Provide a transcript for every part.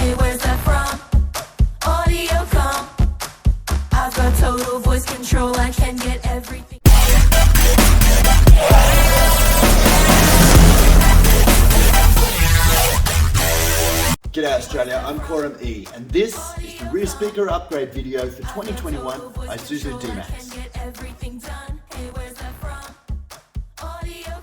Hey, where's that from? Audio com. I've got total voice control, I can get everything. G'day Australia, I'm Korum E, and this is the rear speaker upgrade video for 2021 Isuzu Dmax. Hey, where's that from? Audio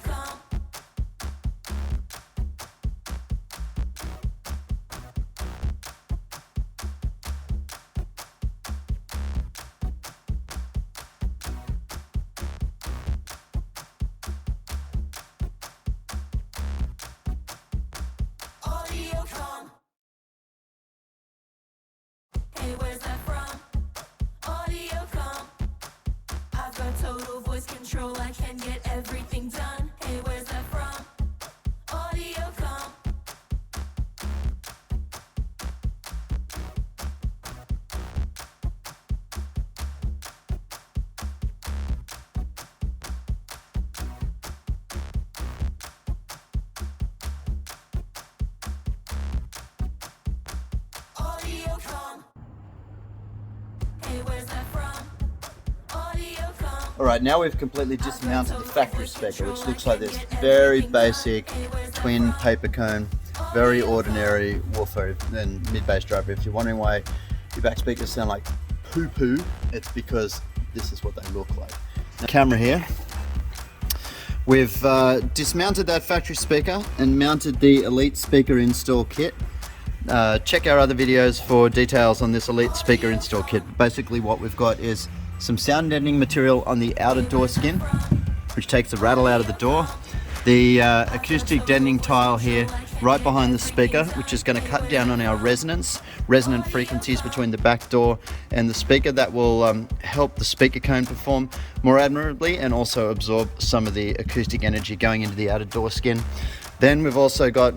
com. I've got total voice control, I can get everything done. Hey, where's that from? Audio com. Audio com. Hey, where's that from? Audio com. Alright, now we've completely dismounted the factory speaker, which looks like this. Very basic twin paper cone, very ordinary woofer and mid-bass driver. If you're wondering why your back speakers sound like poo-poo, it's because this is what they look like. Now, camera here. We've dismounted that factory speaker and mounted the Elite speaker install kit. Check our other videos for details on this Elite speaker install kit. Basically what we've got is some sound deadening material on the outer door skin, which takes the rattle out of the door. The acoustic deadening tile here right behind the speaker, which is going to cut down on our resonant frequencies between the back door and the speaker. That will help the speaker cone perform more admirably and also absorb some of the acoustic energy going into the outer door skin. Then we've also got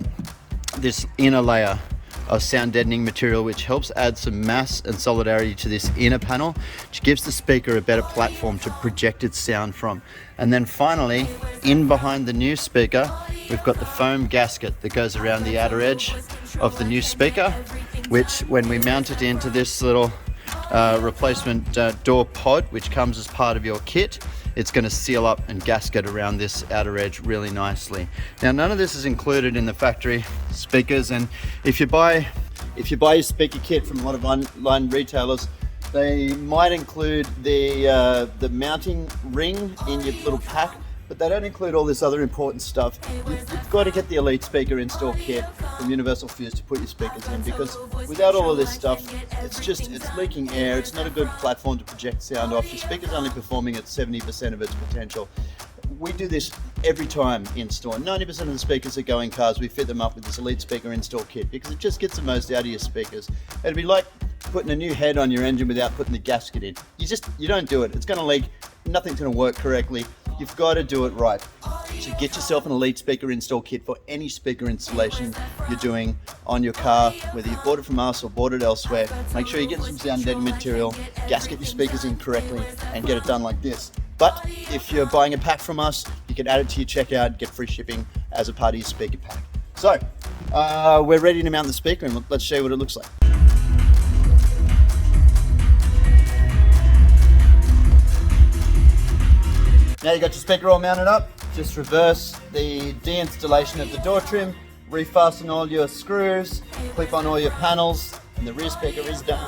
this inner layer of sound deadening material, which helps add some mass and solidarity to this inner panel, which gives the speaker a better platform to project its sound from. And then finally, in behind the new speaker, we've got the foam gasket that goes around the outer edge of the new speaker, which when we mount it into this little replacement door pod, which comes as part of your kit, it's going to seal up and gasket around this outer edge really nicely. Now, none of this is included in the factory speakers, and if you buy your speaker kit from a lot of online retailers, they might include the mounting ring in your little pack, but they don't include all this other important stuff. You've got to get the Elite speaker install kit from Universal Fuse to put your speakers in, because without all of this stuff, it's leaking air. It's not a good platform to project sound off. Your speaker's only performing at 70% of its potential. We do this every time in store. 90% of the speakers that go in cars, we fit them up with this Elite speaker install kit because it just gets the most out of your speakers. It'd be like putting a new head on your engine without putting the gasket in. You don't do it. It's going to leak. Nothing's going to work correctly. You've got to do it right. So get yourself an Elite speaker install kit for any speaker installation you're doing on your car, whether you bought it from us or bought it elsewhere. Make sure you get some sound deadening material, gasket your speakers in correctly, and get it done like this. But if you're buying a pack from us, you can add it to your checkout, get free shipping as a part of your speaker pack. So we're ready to mount the speaker, and let's show you what it looks like. Now you got your speaker all mounted up, just reverse the deinstallation of the door trim, refasten all your screws, clip on all your panels, and the rear speaker is done.